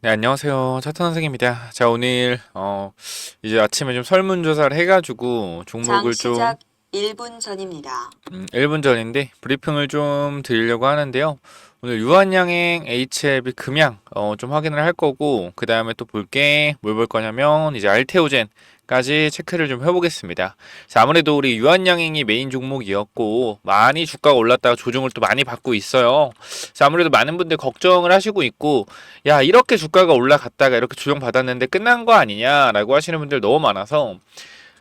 네, 안녕하세요. 차트 선생입니다. 자, 오늘 이제 아침에 좀 설문조사를 해가지고 장 종목을 좀 시작 1분 전입니다. 1분 전인데 브리핑을 좀 드리려고 하는데요. 오늘 유한양행 HLB 금양 좀 확인을 할 거고, 그 다음에 또 뭘 볼 거냐면 이제 알테오젠까지 체크를 좀 해보겠습니다. 자, 아무래도 우리 유한양행이 메인 종목이었고 많이 주가가 올랐다가 조정을 또 많이 받고 있어요. 자, 아무래도 많은 분들 걱정을 하시고 있고, 야, 이렇게 주가가 올라갔다가 이렇게 조정 받았는데 끝난 거 아니냐라고 하시는 분들 너무 많아서,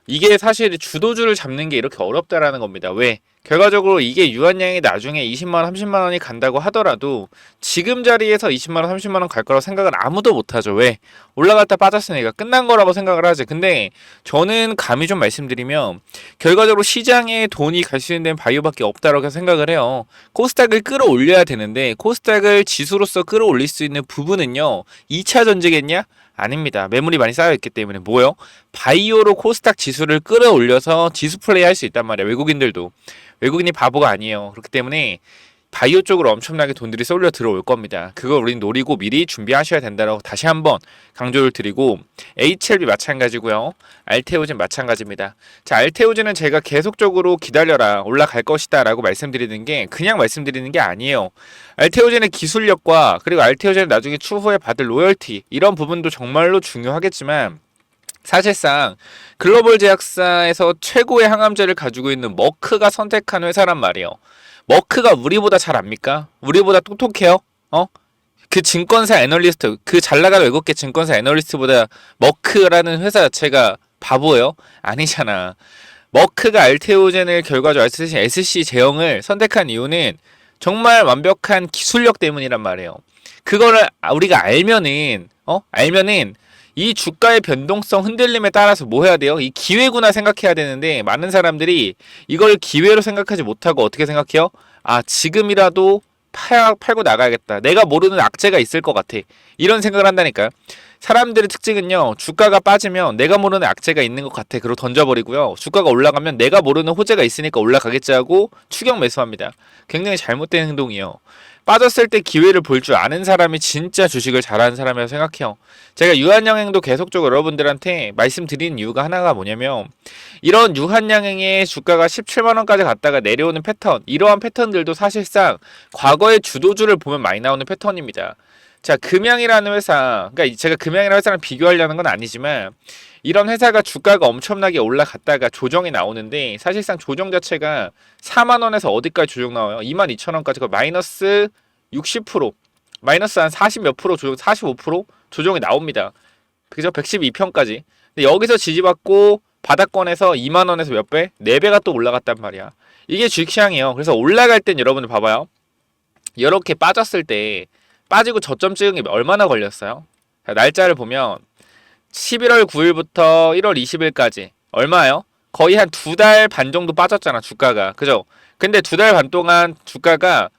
이게 사실 주도주를 잡는 게 이렇게 어렵다라는 겁니다. 왜? 결과적으로 이게 유한양이 나중에 20만 원, 30만 원이 간다고 하더라도 지금 자리에서 20만 원, 30만 원 갈 거라고 생각은 아무도 못 하죠. 왜? 올라갔다 빠졌으니까 끝난 거라고 생각을 하지. 근데 저는 감히 좀 말씀드리면 결과적으로 시장에 돈이 갈 수 있는 바이오밖에 없다라고 생각을 해요. 코스닥을 끌어올려야 되는데 코스닥을 지수로서 끌어올릴 수 있는 부분은요. 2차 전지겠냐? 아닙니다. 매물이 많이 쌓여있기 때문에 뭐요? 바이오로 코스닥 지수를 끌어올려서 지수 플레이 할 수 있단 말이야. 외국인들도. 외국인이 바보가 아니에요. 그렇기 때문에 바이오 쪽으로 엄청나게 돈들이 쏠려 들어올 겁니다. 그걸 우린 노리고 미리 준비하셔야 된다고 다시 한번 강조를 드리고, HLB 마찬가지고요. 알테오젠 마찬가지입니다. 자, 알테오젠은 제가 계속적으로 기다려라, 올라갈 것이다 라고 말씀드리는 게 그냥 말씀드리는 게 아니에요. 알테오젠의 기술력과 그리고 알테오젠을 나중에 추후에 받을 로열티, 이런 부분도 정말로 중요하겠지만 사실상 글로벌 제약사에서 최고의 항암제를 가지고 있는 머크가 선택한 회사란 말이에요. 머크가 우리보다 잘 압니까? 우리보다 똑똑해요? 어? 그 증권사 애널리스트, 그 잘나가는 외국계 증권사 애널리스트보다 머크라는 회사 자체가 바보예요? 아니잖아. 머크가 알테오젠을 결과적으로 SC 제형을 선택한 이유는 정말 완벽한 기술력 때문이란 말이에요. 그거를 우리가 알면은 이 주가의 변동성 흔들림에 따라서 뭐 해야 돼요? 이 기회구나 생각해야 되는데 많은 사람들이 이걸 기회로 생각하지 못하고 어떻게 생각해요? 아, 지금이라도 팔고 나가야겠다. 내가 모르는 악재가 있을 것 같아. 이런 생각을 한다니까요. 사람들의 특징은요, 주가가 빠지면 내가 모르는 악재가 있는 것 같아. 그리고 던져버리고요. 주가가 올라가면 내가 모르는 호재가 있으니까 올라가겠지 하고 추격 매수합니다. 굉장히 잘못된 행동이에요. 빠졌을 때 기회를 볼 줄 아는 사람이 진짜 주식을 잘하는 사람이라고 생각해요. 제가 유한양행도 계속적으로 여러분들한테 말씀드린 이유가 하나가 뭐냐면, 이런 유한양행의 주가가 17만원까지 갔다가 내려오는 패턴, 이러한 패턴들도 사실상 과거의 주도주를 보면 많이 나오는 패턴입니다. 자, 금양이라는 회사, 그러니까 제가 금양이라는 회사랑 비교하려는 건 아니지만, 이런 회사가 주가가 엄청나게 올라갔다가 조정이 나오는데, 사실상 조정 자체가 4만원에서 어디까지 조정 나와요? 22,000원까지 마이너스 60%, 마이너스 한 40 몇 프로 조정, 45% 조정이 나옵니다. 그죠? 112편까지. 근데 여기서 지지받고 바닥권에서 2만원에서 몇 배? 4배가 또 올라갔단 말이야. 이게 주식시장이에요. 그래서 올라갈 땐 여러분들 봐봐요. 이렇게 빠졌을 때 빠지고 저점 찍은 게 얼마나 걸렸어요? 날짜를 보면 11월 9일부터 1월 20일까지 얼마예요? 거의 한 2달 반 정도 빠졌잖아, 주가가. 그죠? 근데 2달 반 동안 주가가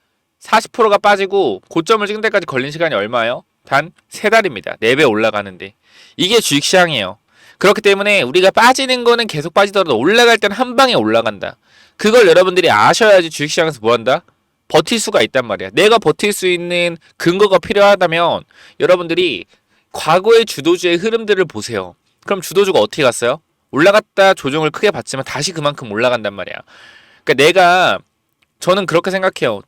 40%가 빠지고 고점을 찍은 데까지 걸린 시간이 얼마예요? 단 3달입니다. 4배 올라가는데. 이게 주식시장이에요. 그렇기 때문에 우리가 빠지는 거는 계속 빠지더라도 올라갈 때는 한 방에 올라간다. 그걸 여러분들이 아셔야지 주식시장에서 뭐 한다? 버틸 수가 있단 말이야. 내가 버틸 수 있는 근거가 필요하다면 여러분들이 과거의 주도주의 흐름들을 보세요. 그럼 주도주가 어떻게 갔어요? 올라갔다 조정을 크게 받지만 다시 그만큼 올라간단 말이야. 그러니까 저는 그렇게 생각해요.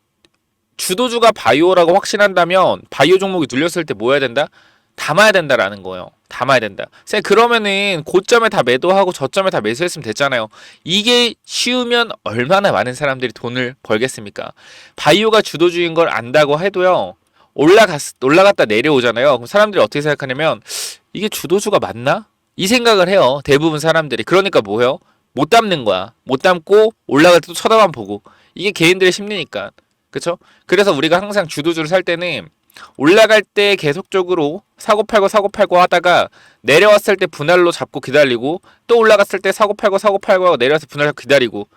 주도주가 바이오라고 확신한다면 바이오 종목이 눌렸을 때 뭐 해야 된다? 담아야 된다라는 거예요. 담아야 된다. 그러면은 고점에 다 매도하고 저점에 다 매수했으면 됐잖아요. 이게 쉬우면 얼마나 많은 사람들이 돈을 벌겠습니까? 바이오가 주도주인 걸 안다고 해도요. 올라갔다 내려오잖아요. 그럼 사람들이 어떻게 생각하냐면 이게 주도주가 맞나? 이 생각을 해요. 대부분 사람들이. 그러니까 뭐예요? 못 담는 거야. 못 담고 올라갈 때도 쳐다만 보고. 이게 개인들의 심리니까. 그쵸? 그래서 우리가 항상 주도주를 살 때는 올라갈 때 계속적으로 사고 팔고 하다가 내려왔을 때 분할로 잡고 기다리고, 또 올라갔을 때 사고 팔고 하고 내려와서 분할 잡고 기다리고,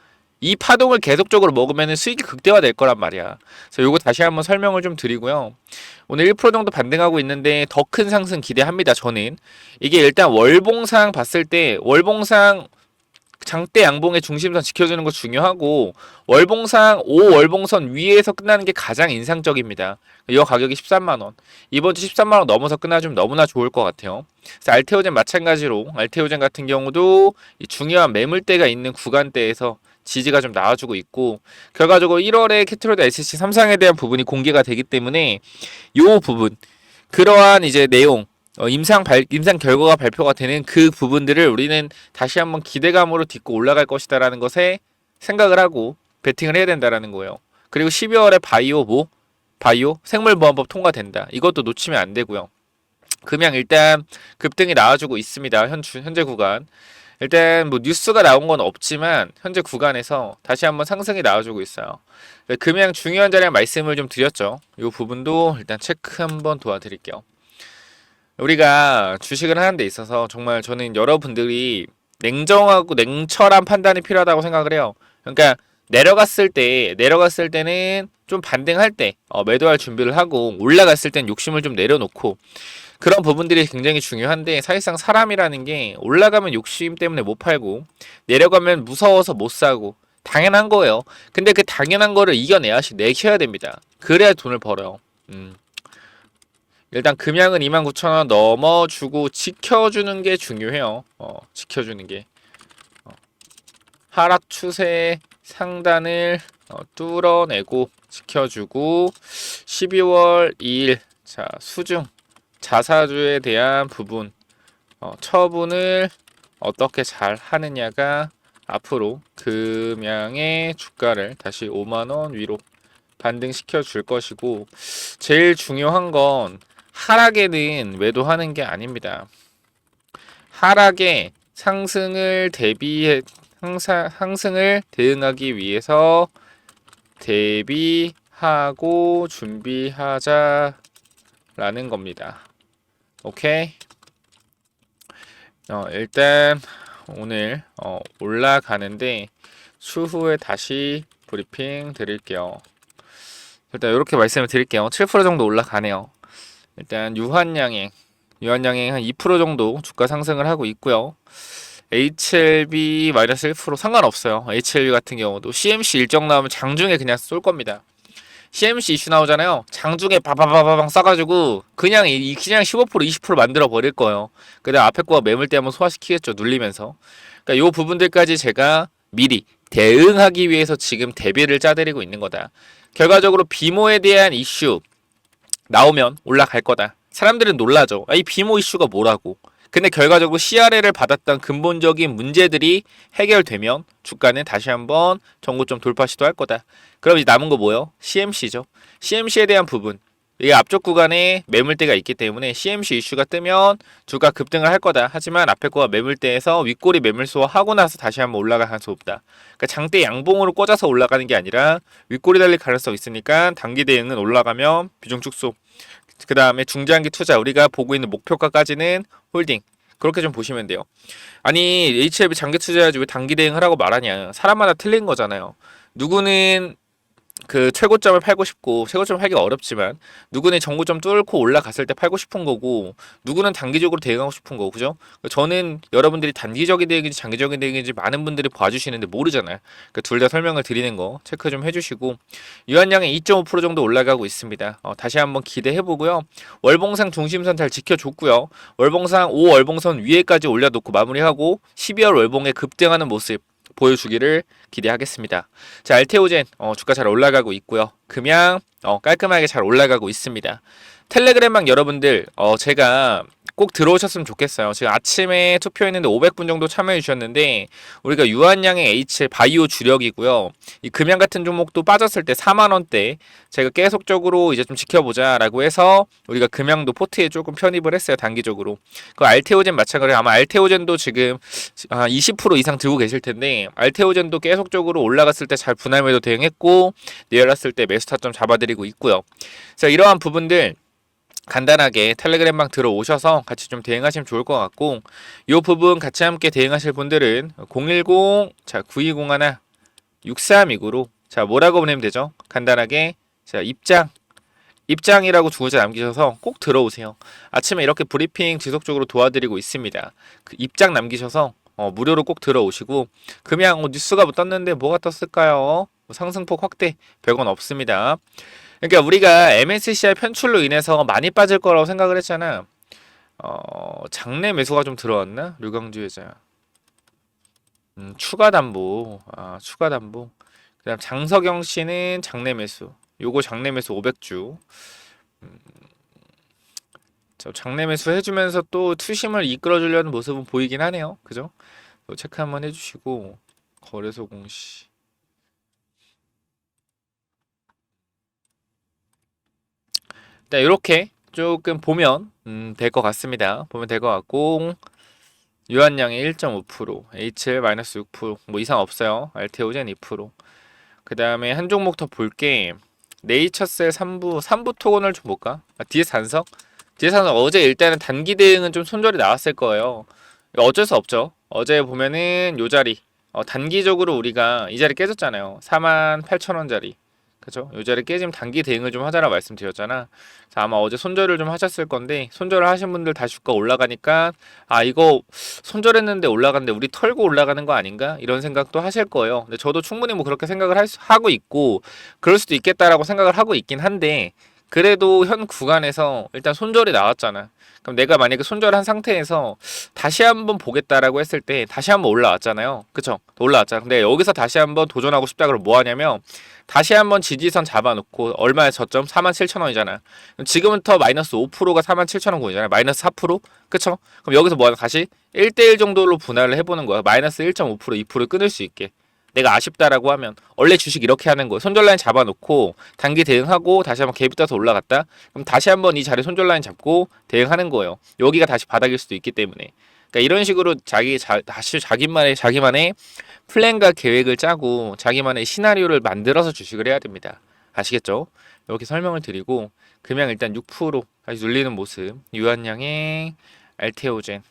이 파동을 계속적으로 먹으면 수익이 극대화될 거란 말이야. 그래서 요거 다시 한번 설명을 좀 드리고요. 오늘 1% 정도 반등하고 있는데 더 큰 상승 기대합니다. 저는 이게 일단 월봉상 봤을 때 월봉상 장대 양봉의 중심선 지켜주는 거 중요하고 월봉상 5월봉선 위에서 끝나는 게 가장 인상적입니다. 이 가격이 13만 원. 이번 주 13만 원 넘어서 끝나주면 너무나 좋을 것 같아요. 그래서 알테오젠 마찬가지로 알테오젠 같은 경우도 이 중요한 매물대가 있는 구간대에서 지지가 좀 나와주고 있고 결과적으로 1월에 캐트로드 SC 3상에 대한 부분이 공개가 되기 때문에 이 부분 그러한 이제 내용 임상 결과가 발표가 되는 그 부분들을 우리는 다시 한번 기대감으로 딛고 올라갈 것이다라는 것에 생각을 하고 베팅을 해야 된다라는 거예요. 그리고 12월에 바이오 생물보안법 통과된다. 이것도 놓치면 안 되고요. 금양 일단 급등이 나와주고 있습니다. 현재 구간. 일단 뭐 뉴스가 나온 건 없지만 현재 구간에서 다시 한번 상승이 나와주고 있어요. 금양 중요한 자리에 말씀을 좀 드렸죠. 이 부분도 일단 체크 한번 도와드릴게요. 우리가 주식을 하는 데 있어서 정말 저는 여러분들이 냉정하고 냉철한 판단이 필요하다고 생각을 해요. 그러니까 내려갔을 때는 좀 반등할 때 매도할 준비를 하고 올라갔을 땐 욕심을 좀 내려놓고 그런 부분들이 굉장히 중요한데 사실상 사람이라는 게 올라가면 욕심 때문에 못 팔고 내려가면 무서워서 못 사고 당연한 거예요. 근데 그 당연한 거를 내셔야 됩니다. 그래야 돈을 벌어요. 일단 금양은 29,000원 넘어주고 지켜주는 게 중요해요. 지켜주는 게 하락 추세 상단을 뚫어내고 지켜주고 12월 2일 자 수중 자사주에 대한 부분 처분을 어떻게 잘 하느냐가 앞으로 금양의 주가를 다시 5만원 위로 반등시켜 줄 것이고 제일 중요한 건 하락에는 매도하는 게 아닙니다. 하락에 상승을 대응하기 위해서 대비하고 준비하자라는 겁니다. 오케이. 일단 오늘 올라가는데 추후에 다시 브리핑 드릴게요. 일단 이렇게 말씀을 드릴게요. 7% 정도 올라가네요. 일단 유한양행 한 2% 정도 주가 상승을 하고 있고요. HLB 마이너스 1% 상관없어요. HLB 같은 경우도 CMC 일정 나오면 장중에 그냥 쏠 겁니다. CMC 이슈 나오잖아요. 장중에 바바바바방 싸가지고 그냥 15% 20% 만들어 버릴 거예요. 그다음 앞에 거가 매물대 한번 소화시키겠죠. 눌리면서. 그러니까 요 부분들까지 제가 미리 대응하기 위해서 지금 대비를 짜드리고 있는 거다. 결과적으로 비모에 대한 이슈 나오면 올라갈 거다. 사람들은 놀라죠. 이 비모 이슈가 뭐라고. 근데 결과적으로 CRL을 받았던 근본적인 문제들이 해결되면 주가는 다시 한번 전고점 돌파 시도할 거다. 그럼 이제 남은 거 뭐예요? CMC죠. CMC에 대한 부분. 이 앞쪽 구간에 매물대가 있기 때문에 CMC 이슈가 뜨면 주가 급등을 할 거다. 하지만 앞에 거가 매물대에서 윗꼬리 매물 소화하고 나서 다시 한번 올라갈 가능성이 없다. 그러니까 장대 양봉으로 꽂아서 올라가는 게 아니라 윗꼬리 달릴 가능성이 있으니까 단기 대응은 올라가면 비중 축소. 그 다음에 중장기 투자 우리가 보고 있는 목표가까지는 홀딩. 그렇게 좀 보시면 돼요. 아니 HLB 장기 투자해야지 왜 단기 대응하라고 말하냐. 사람마다 틀린 거잖아요. 누구는 그 최고점을 팔고 싶고 최고점을 팔기가 어렵지만 누구는 정고점 뚫고 올라갔을 때 팔고 싶은 거고 누구는 단기적으로 대응하고 싶은 거고 그죠? 저는 여러분들이 단기적인 대응인지 장기적인 대응인지 많은 분들이 봐주시는데 모르잖아요. 그러니까 둘 다 설명을 드리는 거 체크 좀 해주시고 유한양이 2.5% 정도 올라가고 있습니다. 다시 한번 기대해보고요. 월봉상 중심선 잘 지켜줬고요. 월봉상 5월봉선 위에까지 올려놓고 마무리하고 12월 월봉에 급등하는 모습 보여주기를 기대하겠습니다. 자, 알테오젠 주가 잘 올라가고 있고요. 금양 깔끔하게 잘 올라가고 있습니다. 텔레그램방 여러분들 제가 꼭 들어오셨으면 좋겠어요. 지금 아침에 투표했는데 500분 정도 참여해 주셨는데 우리가 유한양의 H 바이오 주력이고요. 이 금양 같은 종목도 빠졌을 때 4만 원대 제가 계속적으로 이제 좀 지켜보자라고 해서 우리가 금양도 포트에 조금 편입을 했어요. 단기적으로. 그 알테오젠 마찬가지로 아마 알테오젠도 지금 20% 이상 들고 계실 텐데 알테오젠도 계속적으로 올라갔을 때 잘 분할 매도 대응했고 내려갔을 때 매수 타점 잡아드리고 있고요. 그래서 이러한 부분들 간단하게 텔레그램방 들어오셔서 같이 좀 대응하시면 좋을 것 같고 이 부분 같이 함께 대응하실 분들은 010 자 9201 6329로 자 뭐라고 보내면 되죠? 간단하게 자 입장이라고 두 글자 남기셔서 꼭 들어오세요. 아침에 이렇게 브리핑 지속적으로 도와드리고 있습니다. 그 입장 남기셔서 무료로 꼭 들어오시고 금양 뉴스가 뭐 떴는데 뭐가 떴을까요? 뭐 상승폭 확대 100원 없습니다. 그러니까 우리가 MSCI 편출로 인해서 많이 빠질 거라고 생각을 했잖아. 장내 매수가 좀 들어왔나? 류광주 회장. 추가 담보. 추가 담보. 그다음 장석영 씨는 장내 매수. 요거 장내 매수 500주. 장내 매수 해주면서 또 투심을 이끌어주려는 모습은 보이긴 하네요. 그죠? 체크 한번 해주시고 거래소 공시. 네, 이렇게 조금 보면 될 것 같습니다. 보면 될 것 같고 유한량이 1.5%, HL -6%, 뭐 이상 없어요. 알테오젠 2%. 그 다음에 한 종목 더 볼게. 네이처셀 3부 토건을 좀 볼까? DS 산석? DS 산석 어제 일단은 단기 대응은 좀 손절이 나왔을 거예요. 이거 어쩔 수 없죠. 어제 보면은 요 자리 단기적으로 우리가 이 자리 깨졌잖아요. 48,000원짜리. 그죠? 요 자리 깨지면 단기 대응을 좀 하자라 말씀드렸잖아. 자, 아마 어제 손절을 좀 하셨을 건데 손절을 하신 분들 다시 주가 올라가니까 이거 손절했는데 올라갔는데 우리 털고 올라가는 거 아닌가? 이런 생각도 하실 거예요. 근데 저도 충분히 뭐 그렇게 생각을 하고 있고 그럴 수도 있겠다라고 생각을 하고 있긴 한데 그래도 현 구간에서 일단 손절이 나왔잖아. 그럼 내가 만약에 손절한 상태에서 다시 한번 보겠다라고 했을 때 다시 한번 올라왔잖아요. 그쵸? 올라왔잖아. 근데 여기서 다시 한번 도전하고 싶다 그러면 뭐 하냐면 다시 한번 지지선 잡아놓고 얼마의 저점? 47,000원이잖아. 지금부터 -5%가 47,000원 구이잖아. -4%? 그쵸? 그럼 여기서 뭐 하나 다시 1대1 정도로 분할을 해보는 거야. -1.5%, 2% 끊을 수 있게. 내가 아쉽다라고 하면 원래 주식 이렇게 하는 거예요. 손절 라인 잡아놓고 단기 대응하고 다시 한번 갭이 떠서 올라갔다. 그럼 다시 한번 이 자리 손절 라인 잡고 대응하는 거예요. 여기가 다시 바닥일 수도 있기 때문에. 그러니까 이런 식으로 다시 자기만의 플랜과 계획을 짜고 자기만의 시나리오를 만들어서 주식을 해야 됩니다. 아시겠죠? 이렇게 설명을 드리고 금양 일단 6% 다시 눌리는 모습. 유한양의 알테오젠,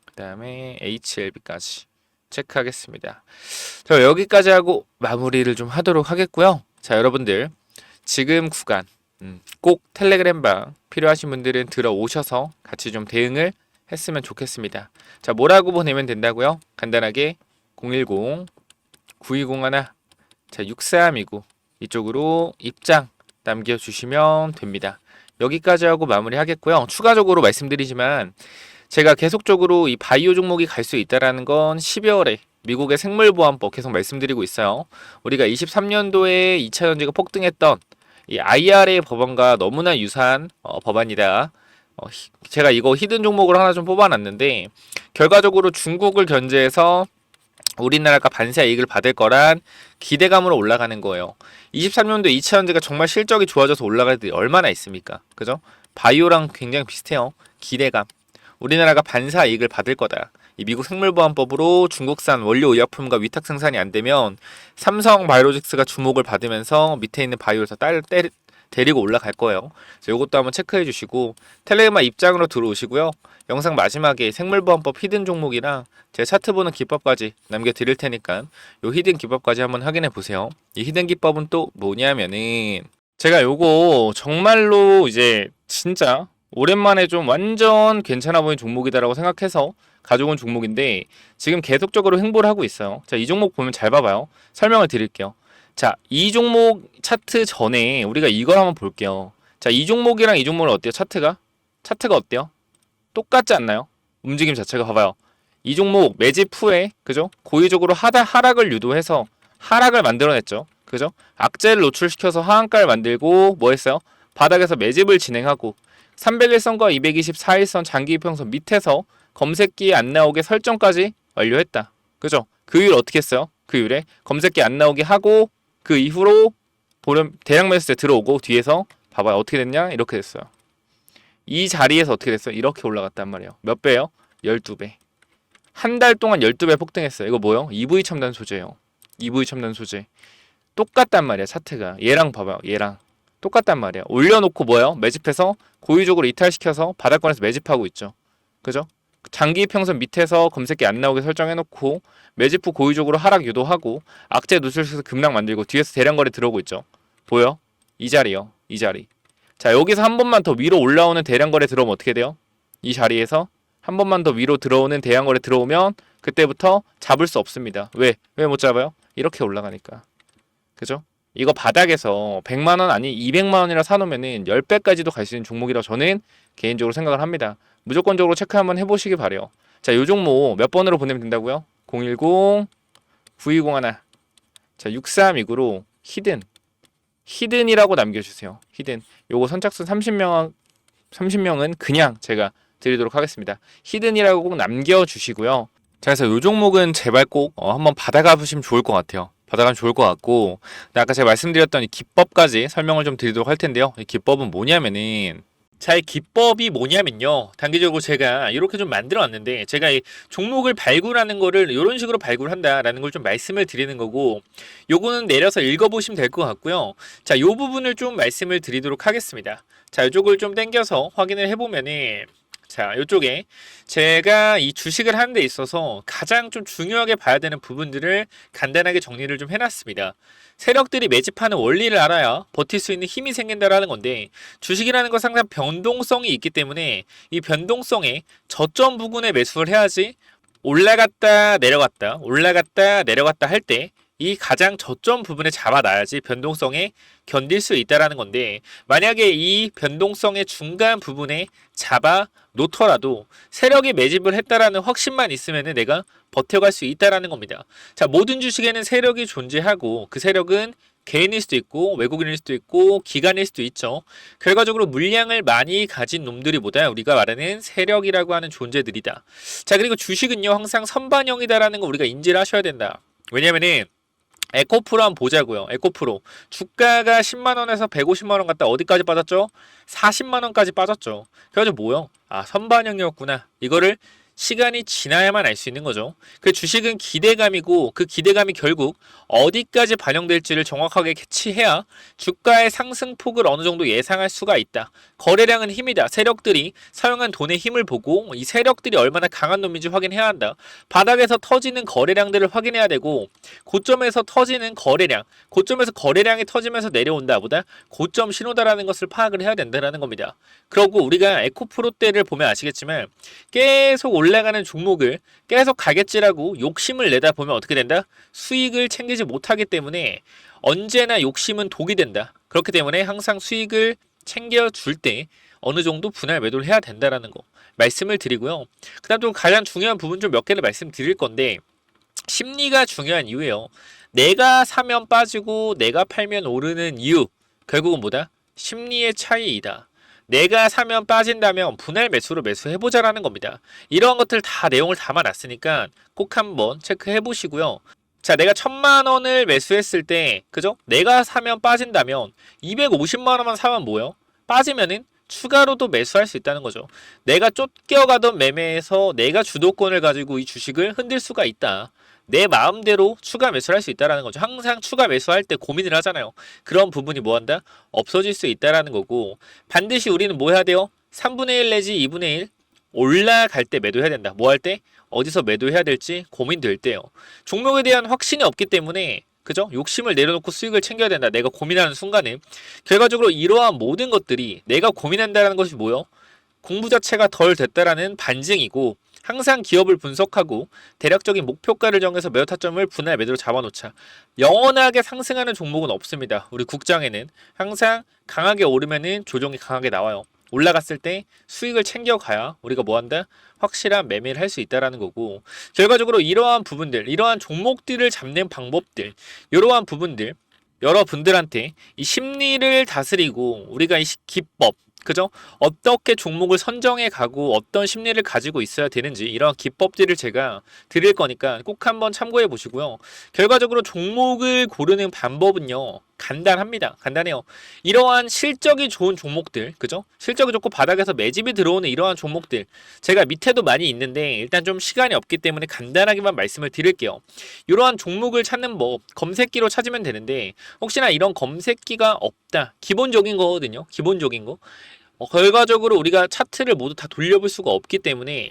그다음에 HLB까지 체크하겠습니다. 자, 여기까지 하고 마무리를 좀 하도록 하겠고요. 자, 여러분들 지금 구간 꼭 텔레그램방 필요하신 분들은 들어오셔서 같이 좀 대응을 했으면 좋겠습니다. 자, 뭐라고 보내면 된다고요? 간단하게 010-9201 자, 6329 이쪽으로 입장 남겨주시면 됩니다. 여기까지 하고 마무리 하겠고요. 추가적으로 말씀드리지만 제가 계속적으로 이 바이오 종목이 갈 수 있다라는 건 12월에 미국의 생물보안법 계속 말씀드리고 있어요. 우리가 23년도에 2차 전지가 폭등했던 이 IRA 법안과 너무나 유사한 법안이다. 제가 이거 히든 종목을 하나 좀 뽑아놨는데 결과적으로 중국을 견제해서 우리나라가 반사 이익을 받을 거란 기대감으로 올라가는 거예요. 23년도 2차 전지가 정말 실적이 좋아져서 올라갈 때 얼마나 있습니까? 그죠? 바이오랑 굉장히 비슷해요. 기대감. 우리나라가 반사 이익을 받을 거다. 이 미국 생물보안법으로 중국산 원료 의약품과 위탁 생산이 안 되면 삼성 바이오로직스가 주목을 받으면서 밑에 있는 바이오에서 데리고 올라갈 거예요. 이것도 한번 체크해 주시고 텔레그램 입장으로 들어오시고요. 영상 마지막에 생물보안법 히든 종목이랑 제 차트 보는 기법까지 남겨드릴 테니까 요 히든 기법까지 한번 확인해 보세요. 이 히든 기법은 또 뭐냐면은 제가 요거 정말로 이제 진짜 오랜만에 좀 완전 괜찮아 보이는 종목이다라고 생각해서 가져온 종목인데 지금 계속적으로 횡보를 하고 있어요. 자, 이 종목 보면 잘 봐봐요. 설명을 드릴게요. 자, 이 종목 차트 전에 우리가 이걸 한번 볼게요. 자, 이 종목이랑 이 종목은 어때요? 차트가 어때요? 똑같지 않나요? 움직임 자체가 봐봐요. 이 종목 매집 후에 그죠? 고의적으로 하락을 유도해서 하락을 만들어냈죠. 그죠? 악재를 노출시켜서 하한가를 만들고 뭐 했어요? 바닥에서 매집을 진행하고 301선과 224일선 장기 이평선 밑에서 검색기에 안 나오게 설정까지 완료했다. 그죠? 그 이후에 어떻게 했어요? 그 이후에 검색기 안 나오게 하고 그 이후로 대량 매수세 들어오고 뒤에서 봐봐요. 어떻게 됐냐? 이렇게 됐어요. 이 자리에서 어떻게 됐어요? 이렇게 올라갔단 말이에요. 몇 배요? 12배. 한 달 동안 12배 폭등했어요. 이거 뭐요? EV 첨단 소재예요. EV 첨단 소재. 똑같단 말이야. 차트가. 얘랑 봐봐요. 얘랑. 똑같단 말이야. 올려놓고 뭐예요? 매집해서 고의적으로 이탈시켜서 바닥권에서 매집하고 있죠. 그죠? 장기 평선 밑에서 검색기 안 나오게 설정해놓고 매집 후 고의적으로 하락 유도하고 악재 노출시켜서 급락 만들고 뒤에서 대량거래 들어오고 있죠. 보여? 이 자리요. 이 자리. 자, 여기서 한 번만 더 위로 올라오는 대량거래 들어오면 어떻게 돼요? 이 자리에서 한 번만 더 위로 들어오는 대양거래 들어오면 그때부터 잡을 수 없습니다. 왜 못 잡아요? 이렇게 올라가니까. 그죠? 이거 바닥에서 100만 원 아니 200만 원이라 사놓으면은 10배까지도 갈 수 있는 종목이라고 저는 개인적으로 생각을 합니다. 무조건적으로 체크 한번 해보시기 바래요. 자, 요 종목 몇 번으로 보내면 된다고요? 010 9201. 자, 6329로 히든이라고 남겨주세요. 히든. 요거 선착순 30명은 그냥 제가 드리도록 하겠습니다. 히든이라고 꼭 남겨주시고요. 자, 그래서 요 종목은 제발 꼭 한번 받아가 보시면 좋을 것 같아요. 받아가면 좋을 것 같고, 아까 제가 말씀드렸던 이 기법까지 설명을 좀 드리도록 할 텐데요. 이 기법은 뭐냐면은, 자, 이 기법이 뭐냐면요. 단기적으로 제가 이렇게 좀 만들어 왔는데, 제가 이 종목을 발굴하는 거를 이런 식으로 발굴한다라는 걸 좀 말씀을 드리는 거고, 요거는 내려서 읽어보시면 될 것 같고요. 자, 요 부분을 좀 말씀을 드리도록 하겠습니다. 자, 이쪽을 좀 당겨서 확인을 해보면은, 자, 이쪽에 제가 이 주식을 하는 데 있어서 가장 좀 중요하게 봐야 되는 부분들을 간단하게 정리를 좀 해놨습니다. 세력들이 매집하는 원리를 알아야 버틸 수 있는 힘이 생긴다라는 건데, 주식이라는 건 항상 변동성이 있기 때문에 이 변동성에 저점 부근에 매수를 해야지 올라갔다 내려갔다 올라갔다 내려갔다 할 때 이 가장 저점 부분에 잡아놔야지 변동성에 견딜 수 있다라는 건데, 만약에 이 변동성의 중간 부분에 잡아 놓더라도 세력이 매집을 했다라는 확신만 있으면 내가 버텨갈 수 있다라는 겁니다. 자, 모든 주식에는 세력이 존재하고 그 세력은 개인일 수도 있고 외국인일 수도 있고 기관일 수도 있죠. 결과적으로 물량을 많이 가진 놈들이보다 우리가 말하는 세력이라고 하는 존재들이다. 자, 그리고 주식은요 항상 선반영이다라는 거 우리가 인지를 하셔야 된다. 왜냐면은 에코프로 한번 보자고요. 에코프로 주가가 10만원에서 150만원 갔다 어디까지 빠졌죠? 40만원까지 빠졌죠. 그래가지고 뭐요? 아, 선반영이었구나. 이거를 시간이 지나야만 알 수 있는 거죠. 그 주식은 기대감이고 그 기대감이 결국 어디까지 반영될지를 정확하게 캐치해야 주가의 상승폭을 어느 정도 예상할 수가 있다. 거래량은 힘이다. 세력들이 사용한 돈의 힘을 보고 이 세력들이 얼마나 강한 놈인지 확인해야 한다. 바닥에서 터지는 거래량들을 확인해야 되고, 고점에서 터지는 거래량, 고점에서 거래량이 터지면서 내려온다 보다 고점 신호다라는 것을 파악을 해야 된다는 겁니다. 그리고 우리가 에코프로 때를 보면 아시겠지만 계속 올라가는 종목을 계속 가겠지라고 욕심을 내다 보면 어떻게 된다? 수익을 챙기지 못하기 때문에 언제나 욕심은 독이 된다. 그렇기 때문에 항상 수익을 챙겨줄 때 어느 정도 분할 매도를 해야 된다라는 거 말씀을 드리고요. 그 다음 또 가장 중요한 부분 좀 몇 개를 말씀드릴 건데, 심리가 중요한 이유예요. 내가 사면 빠지고 내가 팔면 오르는 이유, 결국은 뭐다? 심리의 차이이다. 내가 사면 빠진다면 분할 매수로 매수해보자라는 겁니다. 이러한 것들 다 내용을 담아놨으니까 꼭 한번 체크해 보시고요. 자, 내가 1000만원을 매수했을 때, 그죠? 내가 사면 빠진다면 250만원만 사면 뭐요? 빠지면은 추가로도 매수할 수 있다는 거죠. 내가 쫓겨가던 매매에서 내가 주도권을 가지고 이 주식을 흔들 수가 있다. 내 마음대로 추가 매수를 할 수 있다는 거죠. 항상 추가 매수할 때 고민을 하잖아요. 그런 부분이 뭐한다? 없어질 수 있다는 거고, 반드시 우리는 뭐 해야 돼요? 3분의 1 내지 2분의 1 올라갈 때 매도해야 된다. 뭐 할 때? 어디서 매도해야 될지 고민될 때요. 종목에 대한 확신이 없기 때문에, 그죠? 욕심을 내려놓고 수익을 챙겨야 된다. 내가 고민하는 순간에 결과적으로 이러한 모든 것들이 내가 고민한다는 것이 뭐요? 공부 자체가 덜 됐다라는 반증이고, 항상 기업을 분석하고 대략적인 목표가를 정해서 매도 타점을 분할 매도로 잡아놓자. 영원하게 상승하는 종목은 없습니다. 우리 국장에는 항상 강하게 오르면은 조정이 강하게 나와요. 올라갔을 때 수익을 챙겨가야 우리가 뭐한다? 확실한 매매를 할 수 있다라는 거고, 결과적으로 이러한 부분들, 이러한 종목들을 잡는 방법들, 이러한 부분들 여러분들한테 이 심리를 다스리고 우리가 이 기법, 그죠? 어떻게 종목을 선정해 가고 어떤 심리를 가지고 있어야 되는지 이런 기법들을 제가 드릴 거니까 꼭 한번 참고해 보시고요. 결과적으로 종목을 고르는 방법은요, 간단합니다. 간단해요. 이러한 실적이 좋은 종목들, 그죠? 실적이 좋고 바닥에서 매집이 들어오는 이러한 종목들, 제가 밑에도 많이 있는데 일단 좀 시간이 없기 때문에 간단하게만 말씀을 드릴게요. 이러한 종목을 찾는 법, 검색기로 찾으면 되는데, 혹시나 이런 검색기가 없다, 기본적인 거거든요. 기본적인 거. 결과적으로 우리가 차트를 모두 다 돌려볼 수가 없기 때문에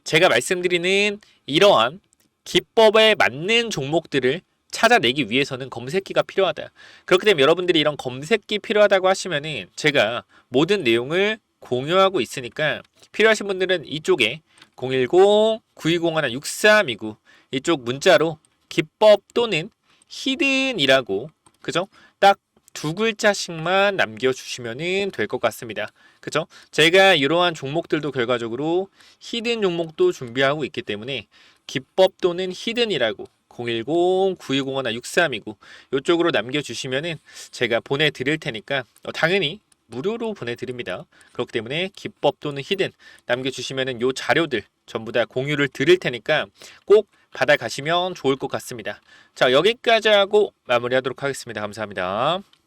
제가 말씀드리는 이러한 기법에 맞는 종목들을 찾아내기 위해서는 검색기가 필요하다. 그렇기 때문에 여러분들이 이런 검색기 필요하다고 하시면은 제가 모든 내용을 공유하고 있으니까 필요하신 분들은 이쪽에 010-9201-6329 이쪽 문자로 기법 또는 히든이라고 그죠? 딱 두 글자씩만 남겨주시면 될 것 같습니다. 그죠? 제가 이러한 종목들도 결과적으로 히든 종목도 준비하고 있기 때문에 기법 또는 히든이라고 010-9201-6329 이쪽으로 남겨주시면은 제가 보내드릴 테니까 당연히 무료로 보내드립니다. 그렇기 때문에 기법 또는 히든 남겨주시면은 요 자료들 전부 다 공유를 드릴 테니까 꼭 받아가시면 좋을 것 같습니다. 자, 여기까지 하고 마무리하도록 하겠습니다. 감사합니다.